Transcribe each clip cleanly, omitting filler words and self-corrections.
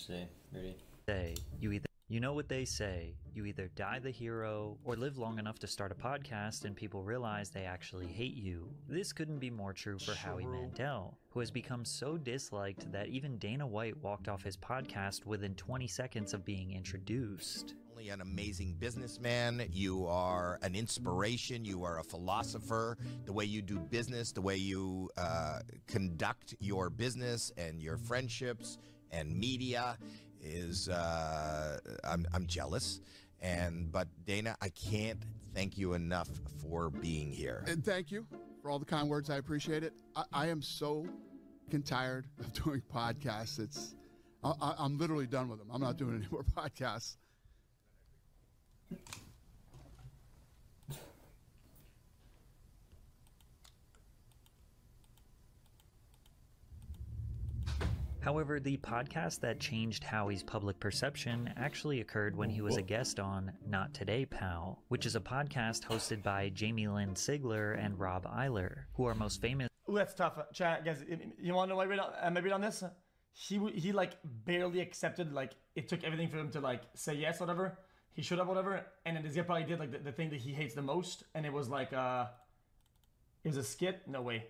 say? Ready? You know what they say, you either die the hero or live long enough to start a podcast and people realize they actually hate you. This couldn't be more true for Howie Mandel, who has become so disliked that even Dana White walked off his podcast within 20 seconds of being introduced. Only an amazing businessman, you are an inspiration, you are a philosopher. The way you do business, the way you conduct your business and your friendships and media is, I'm jealous. But Dana, I can't thank you enough for being here. And thank you for all the kind words. I appreciate it. I am so tired of doing podcasts. I'm literally done with them. I'm not doing any more podcasts. However, the podcast that changed Howie's public perception actually occurred when he was a guest on Not Today, Pal, which is a podcast hosted by Jamie Lynn Sigler and Rob Eiler, who are most famous. Ooh, that's tough. Chat, guys, you want to know why I read on this? He like barely accepted, like it took everything for him to like say yes, whatever. He showed up, whatever, and then this guy probably did like the thing that he hates the most, and it was like it was a skit. No way.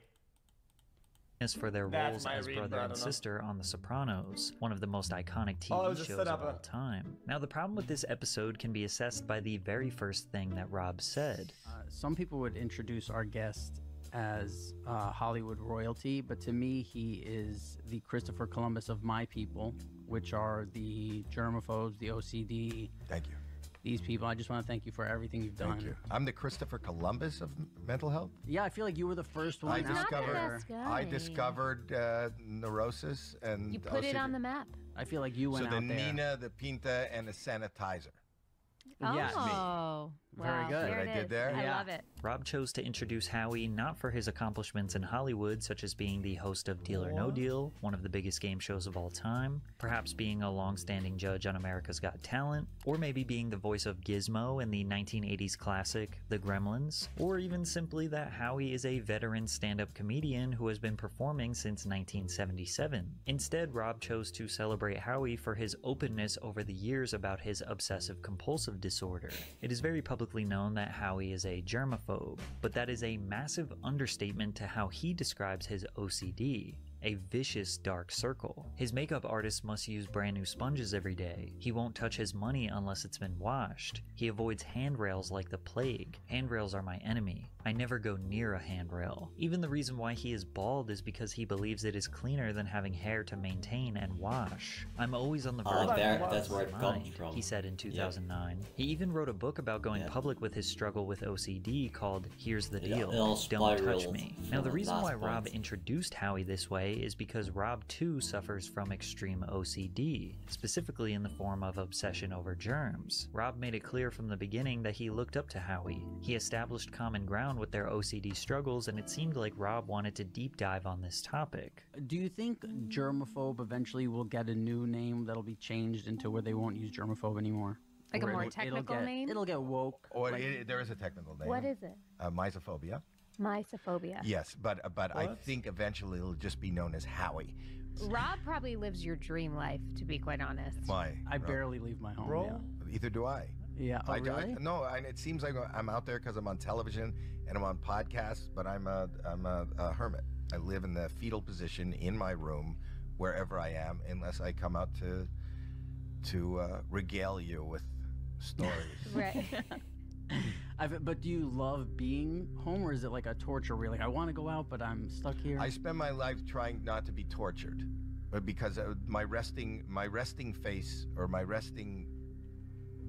For their roles as brother and sister on The Sopranos, one of the most iconic TV shows of all time. Now, the problem with this episode can be assessed by the very first thing that Rob said. Some people would introduce our guest as Hollywood royalty, but to me, he is the Christopher Columbus of my people, which are the germaphobes, the OCD. Thank you. These people, I just want to thank you for everything you've done. Thank you. I'm the Christopher Columbus of mental health. Yeah, I feel like you were the first one out there. I discovered neurosis and you put it on the map. I feel like you went out there. So the Nina, the Pinta, and the sanitizer. Oh, Yes. wow. Very good. There What I did there? I Yeah. love it. Rob chose to introduce Howie not for his accomplishments in Hollywood, such as being the host of Deal or No Deal, one of the biggest game shows of all time, perhaps being a long-standing judge on America's Got Talent, or maybe being the voice of Gizmo in the 1980s classic The Gremlins, or even simply that Howie is a veteran stand-up comedian who has been performing since 1977. Instead, Rob chose to celebrate Howie for his openness over the years about his obsessive-compulsive disorder. It is very publicly known that Howie is a germaphobe, but that is a massive understatement to how he describes his OCD. A vicious dark circle. His makeup artist must use brand new sponges every day. He won't touch his money unless it's been washed. He avoids handrails like the plague. Handrails are my enemy. I never go near a handrail. Even the reason why he is bald is because he believes it is cleaner than having hair to maintain and wash. I'm always on the verge of that's where it comes from. he said in 2009. Yep. He even wrote a book about going public with his struggle with OCD called Here's the Deal, Don't Touch Me. Now the reason why Rob introduced Howie this way is because Rob too suffers from extreme OCD, specifically in the form of obsession over germs. Rob made it clear from the beginning that he looked up to Howie. He established common ground with their OCD struggles, and it seemed like Rob wanted to deep dive on this topic. Do you think germaphobe eventually will get a new name that'll be changed into where they won't use germaphobe anymore? Like a more technical name? It'll get woke. Or there is a technical name. What is it? Misophobia. Mysophobia. Yes, but I think eventually it'll just be known as Howie. Rob probably lives your dream life, to be quite honest. Why? I barely leave my home. Yeah. Either do I. Yeah. Oh, really? No, it seems like I'm out there because I'm on television and I'm on podcasts, but I'm a hermit. I live in the fetal position in my room, wherever I am, unless I come out to regale you with stories. Right. But do you love being home, or is it like a torture where you're like, I want to go out, but I'm stuck here? I spend my life trying not to be tortured, but because my resting face or my resting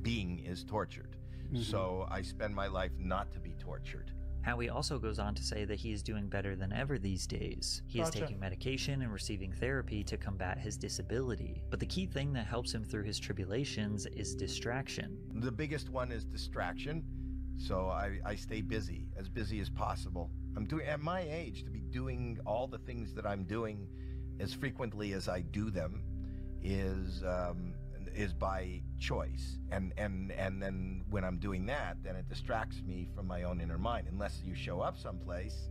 being is tortured. Mm-hmm. So I spend my life not to be tortured. Howie also goes on to say that he is doing better than ever these days. He is taking medication and receiving therapy to combat his disability. But the key thing that helps him through his tribulations is distraction. The biggest one is distraction. So I stay busy as possible. I'm doing, at my age, to be doing all the things that I'm doing as frequently as I do them is by choice, and then when I'm doing that, then it distracts me from my own inner mind. Unless you show up someplace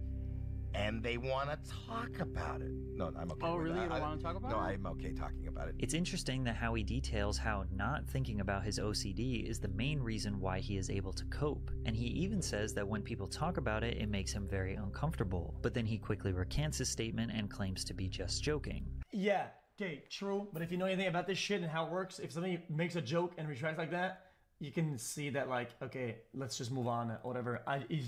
and they want to talk about it. No, I'm okay. Oh, with really? that. You don't want to talk about No, it? I'm okay talking about it. It's interesting that Howie details how not thinking about his OCD is the main reason why he is able to cope, and he even says that when people talk about it, it makes him very uncomfortable. But then he quickly recants his statement and claims to be just joking. Yeah, okay, true. But if you know anything about this shit and how it works, if somebody makes a joke and retracts like that, you can see that, like, okay, let's just move on or whatever. He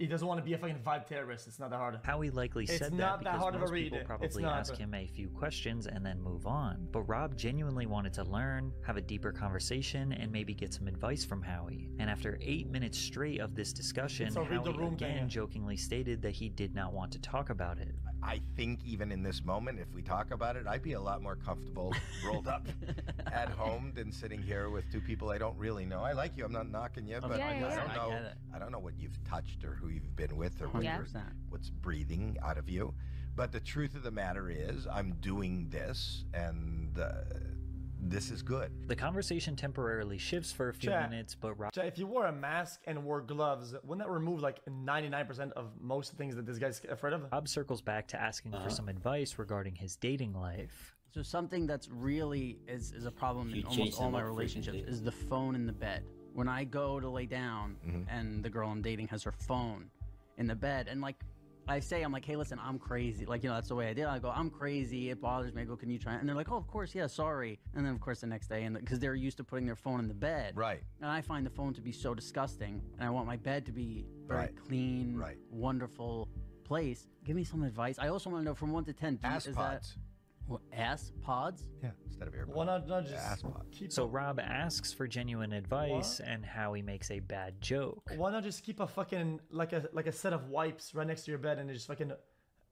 doesn't want to be a fucking vibe terrorist. It's not that hard. Howie likely It's said not that that because hard of a most read. people It's probably not. ask him a few questions and then move on. But Rob genuinely wanted to learn, have a deeper conversation, and maybe get some advice from Howie. And after 8 minutes straight of this discussion, It's a read the Howie room again thing. jokingly stated that he did not want to talk about it. I think even in this moment, if we talk about it, I'd be a lot more comfortable rolled up at home than sitting here with two people I don't really know. I like you. I'm not knocking you, but Yeah, I yeah. don't I know. get it. I don't know what you've touched or who you've been with or what Yeah. 100%. what's breathing out of you. But the truth of the matter is, I'm doing this, and this is good. The conversation temporarily shifts for a few Chat. minutes, but Rob So if you wore a mask and wore gloves, wouldn't that remove like 99% of most things that this guy's afraid of? circles back to asking for some advice regarding his dating life. So something that's really is a problem You in chase almost all them my up relationships frequently. is the phone in the bed. When I go to lay down and the girl I'm dating has her phone in the bed, and like I say, I'm like, hey, listen, I'm crazy. Like, you know, that's the way I did. I go, I'm crazy. It bothers me. I go, can you try it? And they're like, oh, of course, yeah, sorry. And then, of course, the next day, and because they're used to putting their phone in the bed. Right. And I find the phone to be so disgusting, and I want my bed to be very Right. clean, Right. wonderful place. Give me some advice. I also want to know from 1 to 10. Ass is pods. that what, ass pods? Yeah, instead of earbuds. Why not just ass pods. keep So Rob asks for genuine advice, and Howie makes a bad joke. Why not just keep a fucking like a set of wipes right next to your bed and just fucking,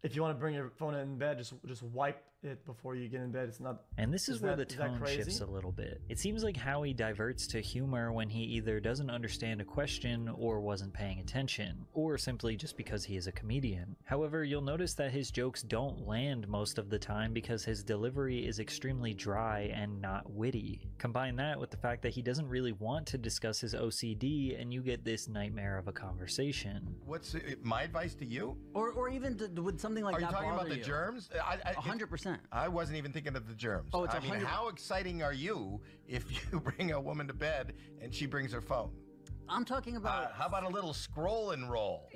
if you want to bring your phone in bed, just wipe it before you get in bed. It's not. And this is where the is that tone crazy? shifts a little bit. It seems like Howie diverts to humor when he either doesn't understand a question or wasn't paying attention, or simply just because he is a comedian. However, you'll notice that his jokes don't land most of the time because his delivery is extremely dry and not witty. Combine that with the fact that he doesn't really want to discuss his OCD, and you get this nightmare of a conversation. What's my advice to you? Or even would something like Are you that talking about bother the you? germs? 100%. I wasn't even thinking of the germs. Oh, it's I mean, 100. how exciting are you if you bring a woman to bed and she brings her phone? I'm talking about. How about a little scroll and roll?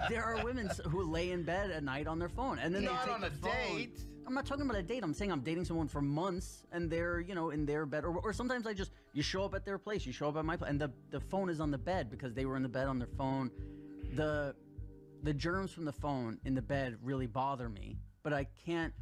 There are women who lay in bed at night on their phone, and then Not they take on the a phone. date. I'm not talking about a date. I'm saying I'm dating someone for months, and they're in their bed, or sometimes you show up at their place, you show up at my place, and the phone is on the bed because they were in the bed on their phone. The germs from the phone in the bed really bother me, but I can't.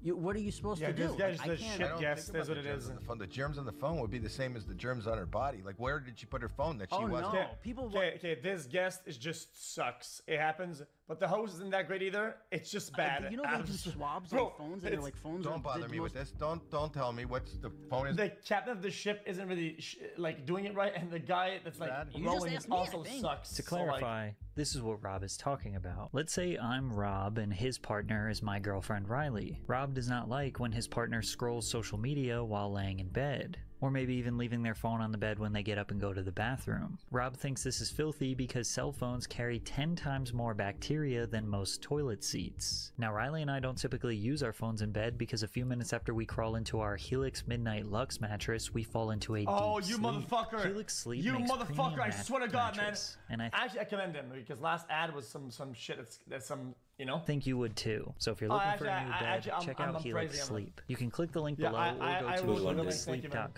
What are you supposed Yeah, to do? this guy's I just a can't. shit I don't guess. think That's about what the it germs is. on the phone. The germs on the phone would be the same as the germs on her body. Like, where did she put her phone that she Oh, wasn't? no. People. Okay, this guest is just sucks. It happens, but the host isn't that great either. It's just bad. You know they do swabs on phones, and they're like phones. Don't are bother the me with most- this. Don't tell me what's the phone is. The captain of the ship isn't really like doing it right, and the guy that's like Bad. You just rowing asked me, I also think. sucks. To So, like, clarify, this is what Rob is talking about. Let's say I'm Rob and his partner is my girlfriend Riley. Rob does not like when his partner scrolls social media while laying in bed, or maybe even leaving their phone on the bed when they get up and go to the bathroom. Rob thinks this is filthy because cell phones carry 10 times more bacteria than most toilet seats. Now, Riley and I don't typically use our phones in bed because a few minutes after we crawl into our Helix Midnight Luxe mattress, we fall into a Oh, deep you sleep. motherfucker! Helix Sleep You makes motherfucker! premium I swear to God, man. mattress, and I Actually, I commend him because last ad was some shit that's some, you know. think you would too. So if you're looking for a new bed, check out I'm Helix praising him. Sleep. You can click the link Yeah, below I or will go to really thank you, man.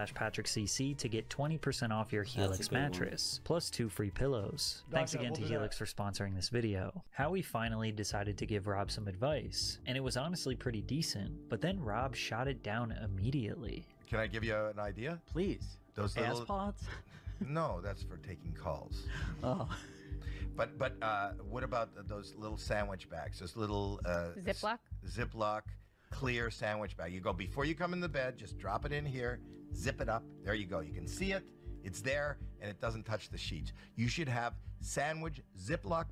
helixsleep.com/PatrickCC to get 20% off your a Helix good one. mattress, plus 2 free pillows. Thanks Gotcha, again we'll to do that. Helix for sponsoring this video. Howie finally decided to give Rob some advice, and it was honestly pretty decent, but then Rob shot it down immediately. Can I give you an idea? Please. Those Ass little. pods. No, that's for taking calls. Oh. But what about those little sandwich bags? Those little Ziploc? Ziploc clear sandwich bag. You go before you come in the bed, just drop it in here, zip it up. There you go. You can see it. It's there, and it doesn't touch the sheets. You should have sandwich Ziploc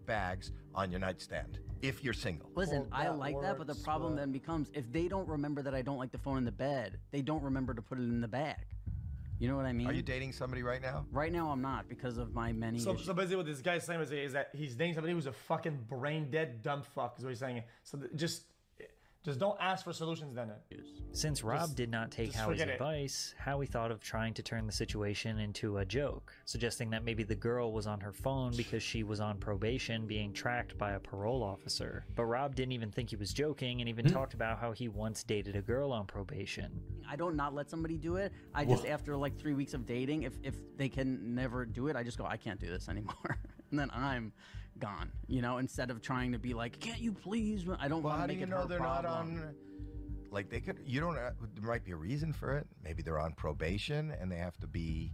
bags on your nightstand if you're single. Listen, Well, I that like that, but the works, problem but- then becomes if they don't remember that I don't like the phone in the bed, they don't remember to put it in the bag. You know what I mean? Are you dating somebody right now? Right now, I'm not because of my many So issues. basically, what this guy's saying is that he's dating somebody who's a fucking brain dead dumb fuck. Is what he's saying. So just don't ask for solutions then. Since Rob did not take just Howie's forget it. advice, Howie thought of trying to turn the situation into a joke, suggesting that maybe the girl was on her phone because she was on probation being tracked by a parole officer. But Rob didn't even think he was joking and even talked about how he once dated a girl on probation. I don't not let somebody do it. I just, after like 3 weeks of dating, if they can never do it, I just go, I can't do this anymore. And then I'm gone, you know, instead of trying to be like, can't you please? I don't Well, want how to do make you it know her they're problem. not on? Like they could, you don't. There might be a reason for it. Maybe they're on probation and they have to be,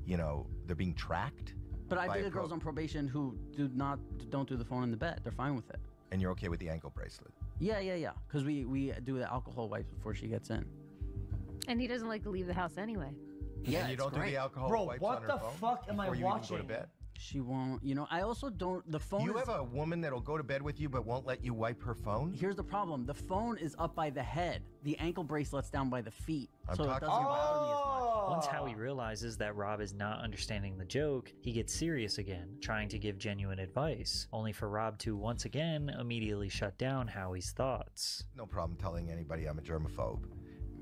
you know, they're being tracked. But I've by dated a pro- girls on probation who don't do the phone in the bed. They're fine with it. And you're okay with the ankle bracelet. Yeah. Because we do the alcohol wipes before she gets in. And he doesn't like to leave the house anyway. Yeah, And you it's don't do great. the alcohol Bro, wipes what on her the phone fuck am I before you even go watching? to bed? She won't. You know, I also don't. The phone. You is, have a woman that'll go to bed with you but won't let you wipe her phone? Here's the problem. The phone is up by the head. The ankle bracelet's down by the feet, I'm so it talking doesn't about- bother me as much. Once Howie realizes that Rob is not understanding the joke, he gets serious again, trying to give genuine advice, only for Rob to once again immediately shut down Howie's thoughts. No problem telling anybody I'm a germaphobe.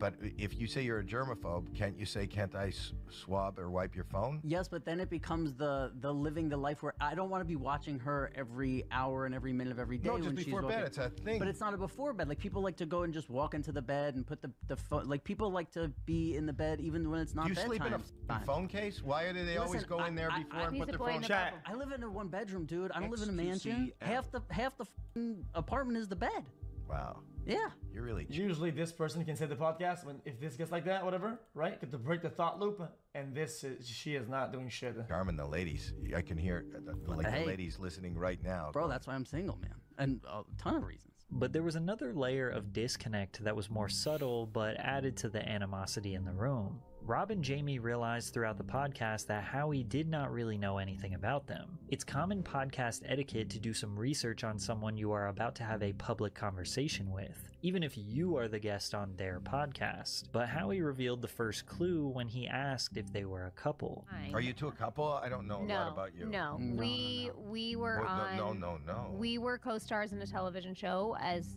But if you say you're a germaphobe, can't you say, can't I swab or wipe your phone? Yes, but then it becomes the living the life where I don't want to be watching her every hour and every minute of every day No, just when before she's bed. walking. It's a thing. But it's not a before bed. Like people like to go and just walk into the bed and put the phone. Like people like to be in the bed even when it's not Do you bedtime. sleep in a time. phone case? Why do they always Listen, go in there I- before I- and He's put a their boy phone? in the Chat. bubble. I live in a one bedroom, dude. I don't live in a XQC mansion. L. Half the apartment is the bed. Wow, Yeah. you're really. Usually, this person can say the podcast when if this gets like that, whatever, right? Get to break the thought loop, and she is not doing shit. Carmen, the ladies, I can hear like Hey. the ladies listening right now. Bro, that's why I'm single, man. And a ton of reasons. But there was another layer of disconnect that was more subtle but added to the animosity in the room. Rob and Jamie realized throughout the podcast that Howie did not really know anything about them. It's common podcast etiquette to do some research on someone you are about to have a public conversation with, even if you are the guest on their podcast. But Howie revealed the first clue when he asked if they were a couple. Are you two a couple? I don't know a lot about you. No, No, we were Well, on. no. We were co-stars in a television show as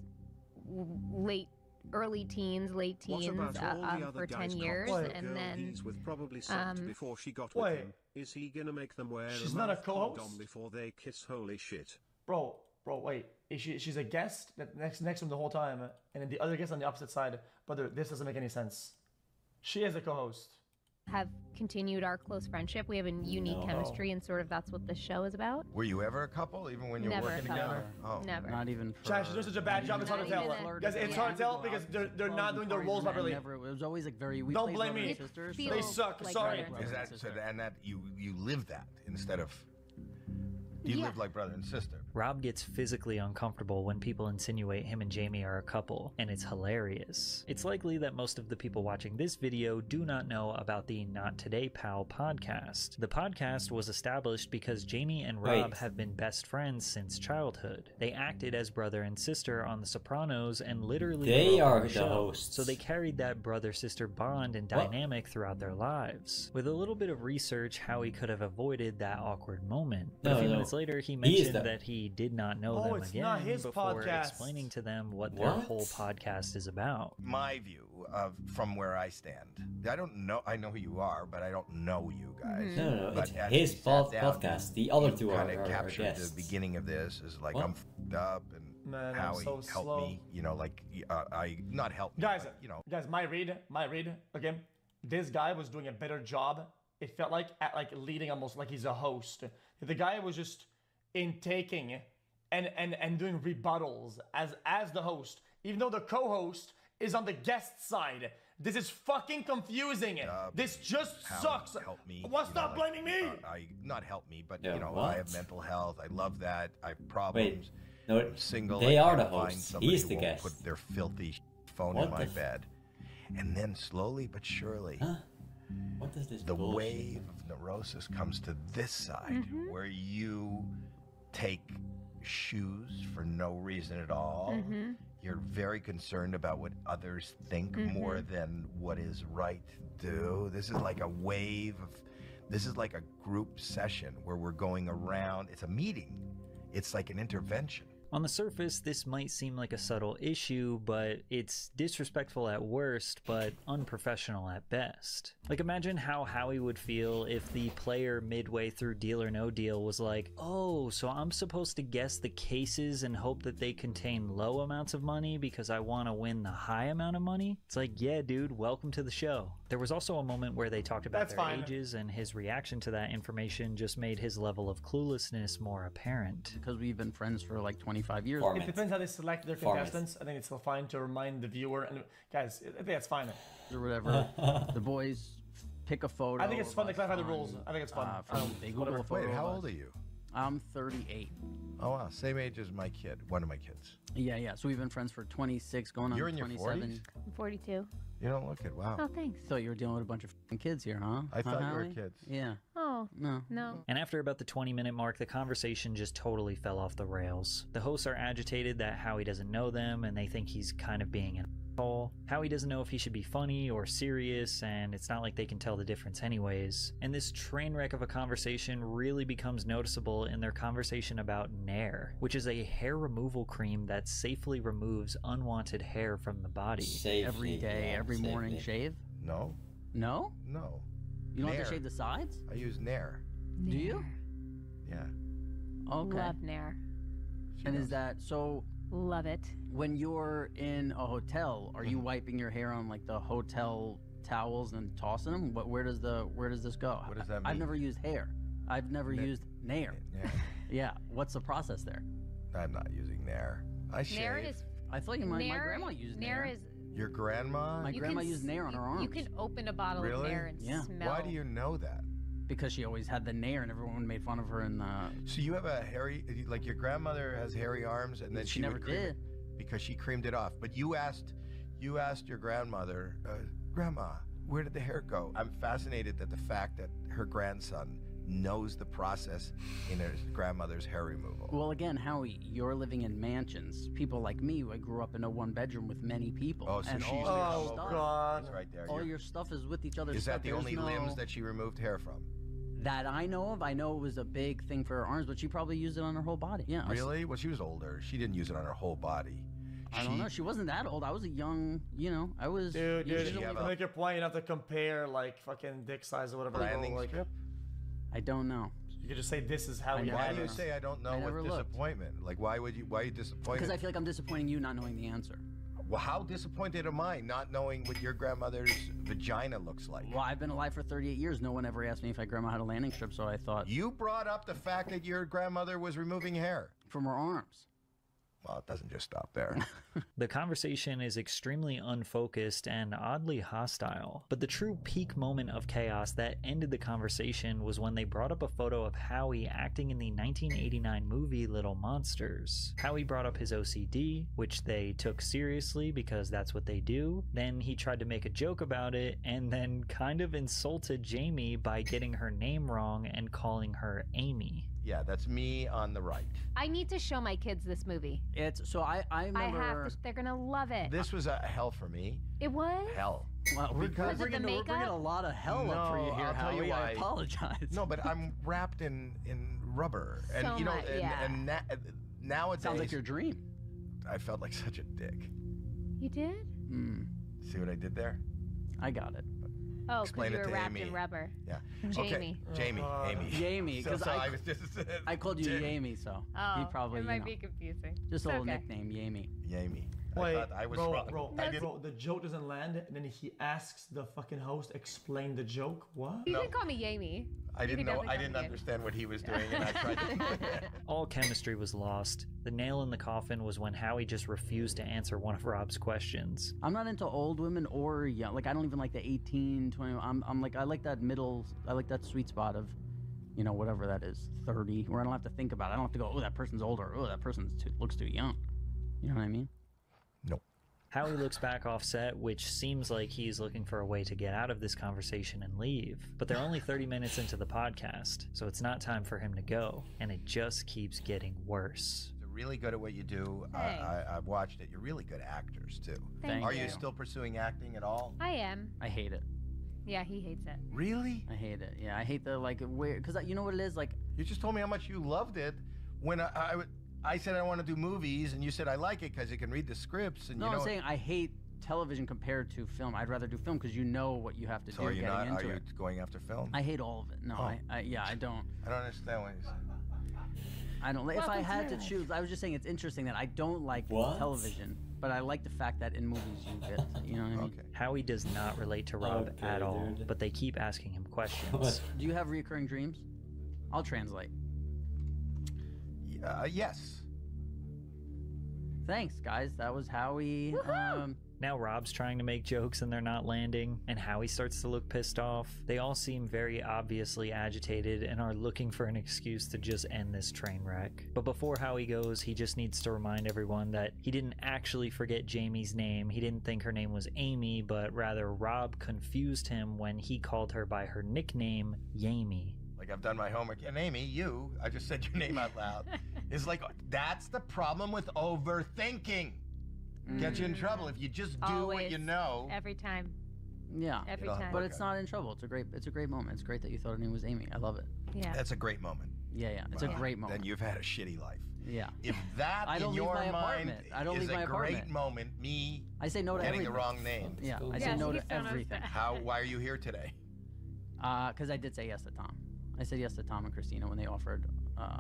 early teens, late What teens about all the other for 10 guys' years, cocks the and girl then he's with probably sucked before she got wait. with him? Is he gonna make them wear She's a not a mouth co-host? condom before they kiss? Holy shit. Bro, wait. She's a guest that next to him the whole time, and then the other guest on the opposite side. Brother, this doesn't make any sense. She is a co-host. have continued our close friendship. We have a unique No. chemistry, and sort of that's what this show is about. Were you ever a couple, even when you were Never working a couple. together? Oh, Never. Not even for... Chad, she's doing such a bad job. It's hard to Not tell. even a- Guys, it's hard to tell because they're not doing their roles properly. Never, it was always like very... We Don't played blame brother me. and sisters, It so- They feels suck. like Sorry. brother is and that sister. so? And that you live that instead of you Yeah. live like brother and sister. Rob gets physically uncomfortable when people insinuate him and Jamie are a couple, and it's hilarious. It's likely that most of the people watching this video do not know about the Not Today Pal podcast. The podcast was established because Jamie and Rob Wait. have been best friends since childhood. They acted as brother and sister on The Sopranos and literally They grew up on are the show, hosts. so they carried that brother-sister bond and What? dynamic throughout their lives. With a little bit of research, Howie could have avoided that awkward moment. But a few minutes later, he He is mentioned the- that he did not know Oh, them it's again not his before podcast. explaining to them what their What? whole podcast is about. My view of from where I stand, I don't know. I know who you are, but I don't know you guys. No, But it's as his we sat down, podcast. The other two are kind of our captured guests. the beginning of this is like What? I'm f***ed up and Man, I'm Howie so helped slow. me. You know, like I not help me, Guys, but, you know. guys, my read. Okay, this guy was doing a better job. It felt like at like leading almost like he's a host. The guy was just intaking and doing rebuttals as the host, even though the co-host is on the guest side. This is fucking confusing. This just Howie sucks. helped me. Well, you stop know, like, blaming me. I not help me, but Yeah, you know, what? I have mental health. I love that. I have problems. no, I'm single. they I are can't the find hosts. somebody He's who the won't guest. Put their filthy phone What in my the f- bed, and then slowly but surely, Huh? What is this the bullshit? wave of neurosis comes to this side, where you take shoes for no reason at all. You're very concerned about what others think more than what is right to do. This is like a wave of, this is like a group session where we're going around. It's a meeting. It's like an intervention. On the surface, this might seem like a subtle issue, but it's disrespectful at worst, but unprofessional at best. Like, imagine how Howie would feel if the player midway through Deal or No Deal was like, oh, so I'm supposed to guess the cases and hope that they contain low amounts of money because I want to win the high amount of money? It's like, yeah, dude, welcome to the show. There was also a moment where they talked about their ages, and his reaction to that information just made his level of cluelessness more apparent. Because we've been friends for like 25 years. It depends how they select their contestants. I think it's still fine to remind the viewer. And guys, I think that's fine. Or whatever. The boys pick a photo. I think it's fun to clarify the rules. I think it's fun. They Google a photo. Wait, how old are you? I'm 38. Oh, wow. Same age as my kid. One of my kids. Yeah. So we've been friends for 26, going on 27. You're in your 40s? I'm 42. You don't look it. Wow. Oh, thanks. Thought you were dealing with a bunch of kids here, huh? I thought you were Howie? kids. Yeah. Oh, No. no. And after about the 20-minute mark, the conversation just totally fell off the rails. The hosts are agitated that Howie doesn't know them, and they think he's kind of being an asshole. Howie doesn't know if he should be funny or serious, and it's not like they can tell the difference anyways. And this train wreck of a conversation really becomes noticeable in their conversation about Nair, which is a hair removal cream that safely removes unwanted hair from the body. Safely, Every day, yeah, every morning safely. shave? No. No? No. You don't have Nair. to shave the sides? I use Nair. Do you? Yeah. Okay. Love Nair. She And knows. is that so? Love it. When you're in a hotel, are you wiping your hair on like the hotel towels and tossing them? Where does this go? What does that I've mean? never used hair. I've never used Nair. Yeah. Yeah. What's the process there? I'm not using Nair. I shave. Nair is. I thought my Nair, grandma used Nair Nair. is. Your grandma? My you grandma can used s- Nair on her arms. You can open a bottle Really? of Nair and Yeah. smell. Why do you know that? Because she always had the Nair and everyone made fun of her and So you have a hairy, like your grandmother has hairy arms, and then she she never would cream did. it because she creamed it off. But you asked your grandmother, Grandma, where did the hair go? I'm fascinated that the fact that her grandson knows the process in his grandmother's hair removal. Well, again, Howie, you're living in mansions. People like me, I grew up in a one-bedroom with many people. Oh, so and she's all there. your Oh, stuff, God. It's right there. all You're- your stuff is with each other's Is stuff. that the There's only no- limbs that she removed hair from? That I know of? I know it was a big thing for her arms, but she probably used it on her whole body. Yeah. Really? Well, she was older. She didn't use it on her whole body. I don't know. She wasn't that old. I was a young, I was. Dude, usually- have to a- make your point, you have to compare like fucking dick size or whatever. Landing like, strip? I don't know. You could just say this is how I we never Why have do you it. say I don't know I with never looked. disappointment? Like, why are you disappointed? Because I feel like I'm disappointing you not knowing the answer. Well, how disappointed am I not knowing what your grandmother's vagina looks like? Well, I've been alive for 38 years. No one ever asked me if my grandma had a landing strip, so I thought You brought up the fact that your grandmother was removing hair. from her arms. Well, it doesn't just stop there. The conversation is extremely unfocused and oddly hostile, but the true peak moment of chaos that ended the conversation was when they brought up a photo of Howie acting in the 1989 movie Little Monsters. Howie brought up his OCD, which they took seriously because that's what they do. Then he tried to make a joke about it and then kind of insulted Jamie by getting her name wrong and calling her Amy. Yeah, that's me on the right. I need to show my kids this movie. It's so I remember. I have to. They're gonna love it. This was a hell for me. It was. Hell. Well, we're Because- Was it the we're bringing makeup? a lot of hell up for you No, here, I'll tell you Howie. I why. apologize. No, but I'm wrapped in rubber, and So you know, much, yeah. and nowadays Sounds like your dream. I felt like such a dick. You did? See what I did there? I got it. Oh, because Explain you it were to wrapped Amy. in rubber. Yeah. Jamie. Okay. Jamie. Amy. Jamie, So, 'cause so I- I was just. I called you Jamie. Jamie, so Oh, you probably it you might know, be confusing. just a It's little okay. nickname, Jamie. Jamie. I Wait, thought I was bro, wrong. bro, I didn't- bro, the joke doesn't land, and then he asks the fucking host explain the joke. What? You can call me Jamie. I You didn't can know. definitely I call didn't me Jamie. understand what he was doing, and I tried to. All chemistry was lost. The nail in the coffin was when Howie just refused to answer one of Rob's questions. I'm not into old women or young. Like I don't even like the 18, 20. I'm like I like that middle. I like that sweet spot of, whatever that is, 30, where I don't have to think about it. I don't have to go, oh, that person's older. Oh, that person looks too young. You know what I mean? Nope. Howie looks back off set, which seems like he's looking for a way to get out of this conversation and leave. But they're only 30 minutes into the podcast, so it's not time for him to go, and it just keeps getting worse. It's a really good at what you do. Thanks. I've watched it. You're really good actors too. Thank Are you. you still pursuing acting at all? I am. I hate it. Yeah, he hates it. Really? I hate it. Yeah, I hate the like weird because you know what it is like. You just told me how much you loved it when I said I want to do movies, and you said I like it because you can read the scripts. And No, you know, I'm saying I hate television compared to film. I'd rather do film because you know what you have to so do are you getting not? into Are you it. going after film? I hate all of it. No, Oh. I don't. I don't understand what you said. I don't. If I Welcome to had my to life. choose, I was just saying it's interesting that I don't like What? television, but I like the fact that in movies you get, you know what I mean? Okay. Howie does not relate to Rob Okay, at all, dude. but they keep asking him questions. What? Do you have reoccurring dreams? I'll translate. Yes. Thanks, guys. That was Howie. Now Rob's trying to make jokes and they're not landing, and Howie starts to look pissed off. They all seem very obviously agitated and are looking for an excuse to just end this train wreck. But before Howie goes, he just needs to remind everyone that he didn't actually forget Jamie's name. He didn't think her name was Amy, but rather Rob confused him when he called her by her nickname, Yami. Like I've done my homework. And Amy, I just said your name out loud. It's like, that's the problem with overthinking. Get you in trouble if you just do what Always. you know. Every time. Yeah. Every It'll time. But work it's out. not in trouble. It's a great moment. It's great that you thought her name was Amy. I love it. Yeah. That's a great moment. Yeah. It's Wow. a great moment. Then you've had a shitty life. Yeah. If that I don't in leave your my mind apartment. I don't is leave my a great apartment. moment, me I say no to getting everything. the wrong name. Yeah. I Yes, say no he's to so nice. everything. Why are you here today? Because I did say yes to Tom. I said yes to Tom and Christina when they offered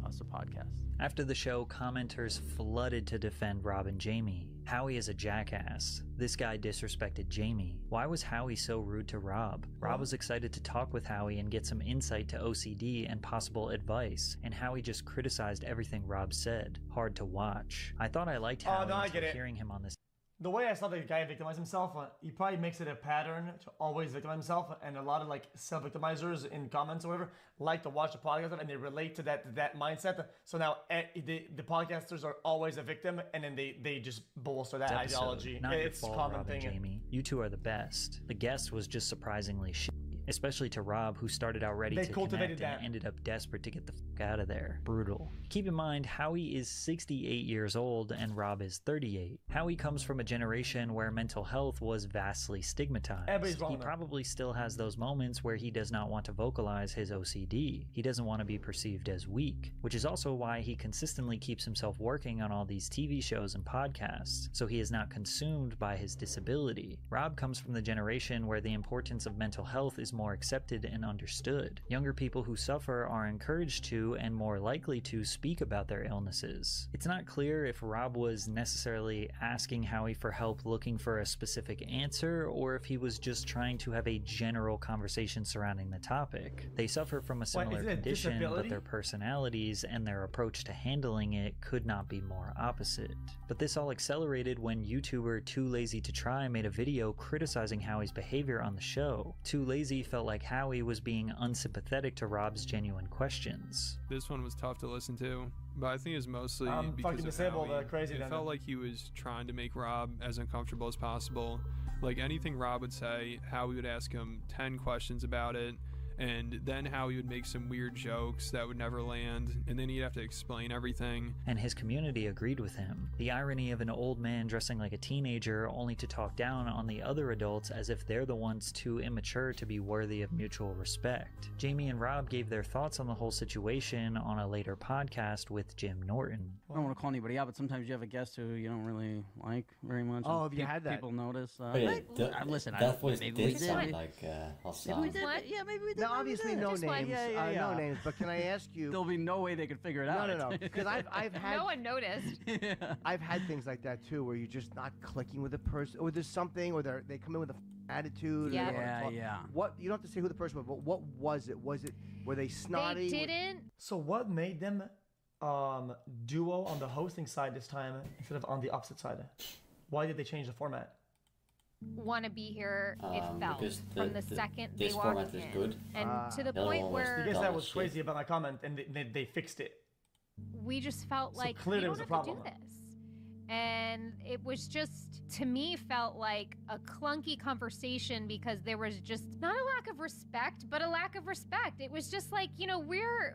us a podcast. After the show, commenters flooded to defend Rob and Jamie. Howie is a jackass. This guy disrespected Jamie. Why was Howie so rude to Rob? Rob was excited to talk with Howie and get some insight to OCD and possible advice, and Howie just criticized everything Rob said. Hard to watch. I thought I liked Howie no, I until get it. hearing him on this. The way I saw the guy victimize himself, he probably makes it a pattern to always victimize himself, and a lot of like self-victimizers in comments or whatever like to watch the podcast and they relate to that mindset. So now the podcasters are always a victim, and then they just bolster that episode. ideology. Not your It's a fault, common Rob and thing. Jamie. You two are the best. The guest was just surprisingly shitty, especially to Rob, who started out ready They to cultivated connect and that. ended up desperate to get the fuck out of there. Brutal. Keep in mind, Howie is 68 years old and Rob is 38. Howie comes from a generation where mental health was vastly stigmatized. Everybody's wrong He though. probably still has those moments where he does not want to vocalize his OCD. He doesn't want to be perceived as weak, which is also why he consistently keeps himself working on all these TV shows and podcasts, so he is not consumed by his disability. Rob comes from the generation where the importance of mental health is more accepted and understood. Younger people who suffer are encouraged to and more likely to speak about their illnesses. It's not clear if Rob was necessarily asking Howie for help looking for a specific answer, or if he was just trying to have a general conversation surrounding the topic. They suffer from a similar is it a condition, but disability? their personalities and their approach to handling it could not be more opposite. But this all accelerated when YouTuber Too Lazy to Try made a video criticizing Howie's behavior on the show. Too Lazy felt like Howie was being unsympathetic to Rob's genuine questions. This one was tough to listen to, but I think it's mostly I'm because fucking of disabled, Howie. crazy It then. felt like he was trying to make Rob as uncomfortable as possible. Like anything Rob would say, Howie would ask him 10 questions about it, and then Howie would make some weird jokes that would never land, and then he'd have to explain everything. And his community agreed with him. The irony of an old man dressing like a teenager only to talk down on the other adults as if they're the ones too immature to be worthy of mutual respect. Jamie and Rob gave their thoughts on the whole situation on a later podcast with Jim Norton. I don't want to call anybody out, but sometimes you have a guest who you don't really like very much. Oh, and have you had that? People notice. Listen, I that don't- voice maybe we did did. sound like Hassan. What? Yeah, maybe we did. Now, obviously, no Just names. one. No names. But can I ask you? There'll be no way they could figure it out. No. Because I've had No one noticed. I've had things like that too, where you're just not clicking with a person, or there's something, or they come in with a attitude. Yeah. Or they don't wanna talk. Yeah. What you don't have to say who the person was, but what was it? Were they snotty? They didn't So what made them duo on the hosting side this time instead of on the opposite side? Why did they change the format? want to be here. It felt because from the second they this walked format in, is good. and to the The other point one was where I guess Dumb that as was shit. crazy about my comment, and they fixed it. we just felt So like clearly we it don't was have a to do problem. this. And it was just, to me, felt like a clunky conversation because there was just not a lack of respect, but a lack of respect. It was just like, we're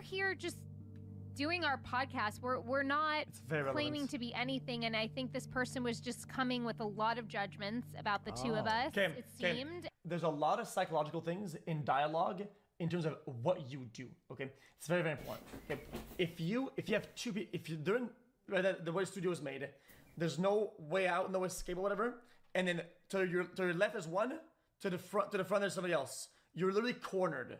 here just doing our podcast. We're not very claiming relevant. to be anything, and I think this person was just coming with a lot of judgments about the two of us. Okay, It seemed. There's a lot of psychological things in dialogue in terms of what you do. Okay, it's very, very important. Okay, if you have two people, if you're doing the way the studio is made, there's no way out, no escape or whatever, and then to your left is one, to the front there's somebody else. You're literally cornered.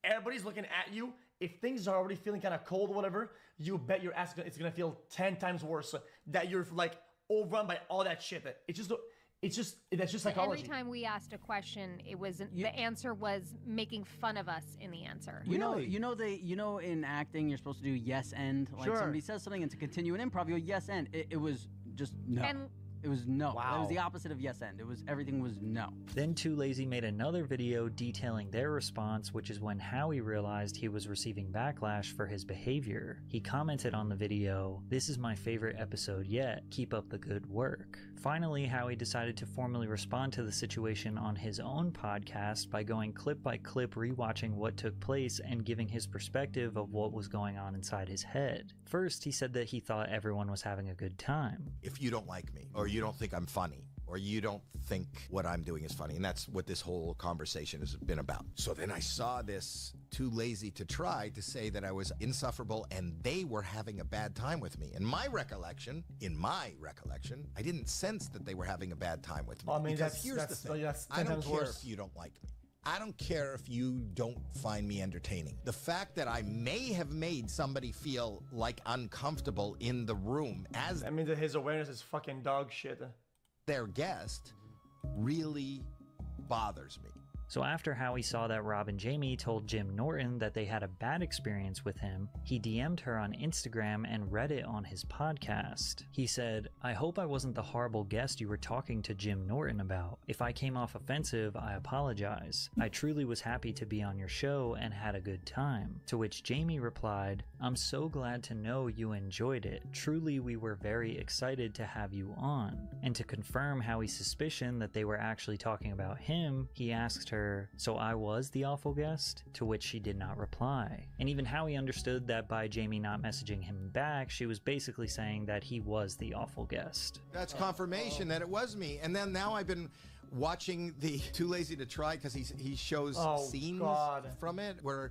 Everybody's looking at you. If things are already feeling kind of cold or whatever, you bet your ass it's gonna feel 10 times worse. That you're like overrun by all that shit. That's just psychology. Every time we asked a question, it was the answer was making fun of us in the answer. You know, in acting, you're supposed to do yes and. Like somebody says something, and to continue an improv, you go yes and. It was just no. And it was no. Wow. It was the opposite of yes and. Everything was no. Then Too Lazy made another video detailing their response, which is when Howie realized he was receiving backlash for his behavior. He commented on the video, "This is my favorite episode yet. Keep up the good work." Finally, Howie decided to formally respond to the situation on his own podcast by going clip by clip rewatching what took place and giving his perspective of what was going on inside his head. First, he said that he thought everyone was having a good time. If you don't like me, or you don't think I'm funny, or you don't think what I'm doing is funny, and that's what this whole conversation has been about. So then I saw this Too Lazy to Try to say that I was insufferable and they were having a bad time with me. In my recollection, I didn't sense that they were having a bad time with me. I mean, because here's the thing, I don't care if you don't like me. I don't care if you don't find me entertaining. The fact that I may have made somebody feel like uncomfortable in the room as... I mean, that his awareness is fucking dog shit. Their guest really bothers me. So after Howie saw that Rob and Jamie told Jim Norton that they had a bad experience with him, he DM'd her on Instagram and read it on his podcast. He said, "I hope I wasn't the horrible guest you were talking to Jim Norton about. If I came off offensive, I apologize. I truly was happy to be on your show and had a good time." To which Jamie replied, "I'm so glad to know you enjoyed it. Truly, we were very excited to have you on." And to confirm Howie's suspicion that they were actually talking about him, he asked her, "So I was the awful guest?" To which she did not reply. And even Howie understood that by Jamie not messaging him back, she was basically saying that he was the awful guest. That's confirmation that it was me. And then now I've been watching the Too Lazy to Try because he shows scenes from it where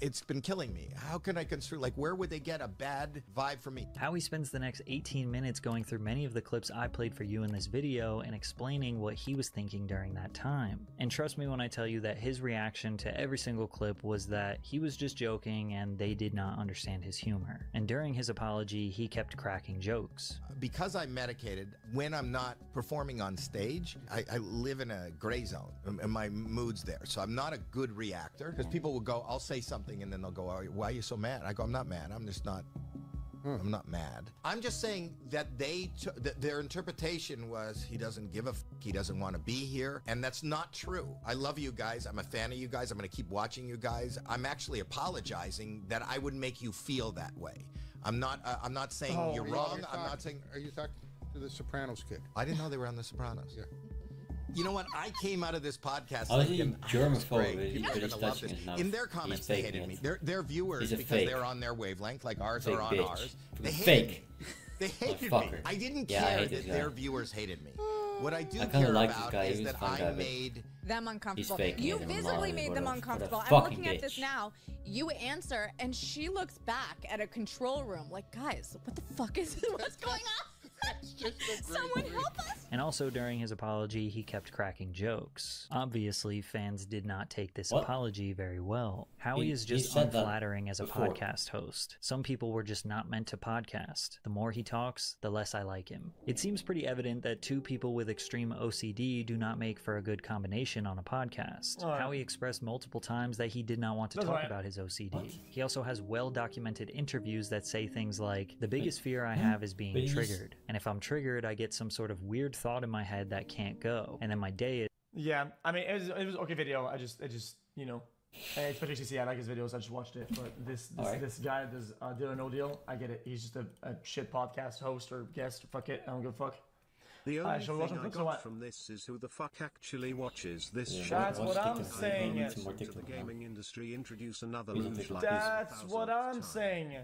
it's been killing me. How can I construe, like, where would they get a bad vibe from me? Howie spends the next 18 minutes going through many of the clips I played for you in this video and explaining what he was thinking during that time. And trust me when I tell you that his reaction to every single clip was that he was just joking and they did not understand his humor. And during his apology, he kept cracking jokes. Because I'm medicated, when I'm not performing on stage, I live in a gray zone, and my mood's there. So I'm not a good reactor, because people will go, I'll say something, and then they'll go, "Why are you so mad?" I go, "I'm not mad. I'm just not. I'm not mad." I'm just saying that their interpretation was he doesn't give a f, he doesn't want to be here, and that's not true. I love you guys. I'm a fan of you guys. I'm going to keep watching you guys. I'm actually apologizing that I would make you feel that way. I'm not saying you're wrong. I'm not saying. Are you talking to the Sopranos kid? I didn't know they were on the Sopranos. Yeah. You know what? I came out of this podcast I was thinking, germaphobe. people are going to love this. In their comments, they hated me. Their viewers, because they're on their wavelength, like ours are on ours. They hated me. They hated me. I didn't care that their viewers hated me. What I do care about is that I made them uncomfortable. Fake, you visibly made them uncomfortable. I'm looking at this now. You answer, and she looks back at a control room like, guys, what the fuck is this? What's going on? Someone help us! And also during his apology, he kept cracking jokes. Obviously, fans did not take this apology very well. Howie is just unflattering as a podcast host. Some people were just not meant to podcast. The more he talks, the less I like him. It seems pretty evident that two people with extreme OCD do not make for a good combination on a podcast. Howie expressed multiple times that he did not want to talk about his OCD. He also has well-documented interviews that say things like, "The biggest fear I have is being triggered. And if I'm triggered, I get some sort of weird thought in my head that can't go. And then my day is..." Yeah, I mean, it was okay video. I just, you know, especially CC, I like his videos. I just watched it. But this guy, this Deal or No Deal, I get it. He's just a shit podcast host or guest. Fuck it, I don't give a fuck. The only shall we watch thing some I clips or what? got from this is who the fuck actually watches this Yeah, show. That's what I'm TikTok. saying. Need some more To the TikTok now. gaming industry introduce another Please loose TikTok, like please. That's what I'm saying.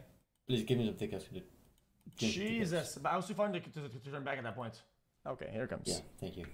Please give me some tickets. Give me some tickets. Jesus, but I was too far to turn back at that point. Okay, here it comes. Yeah, thank you.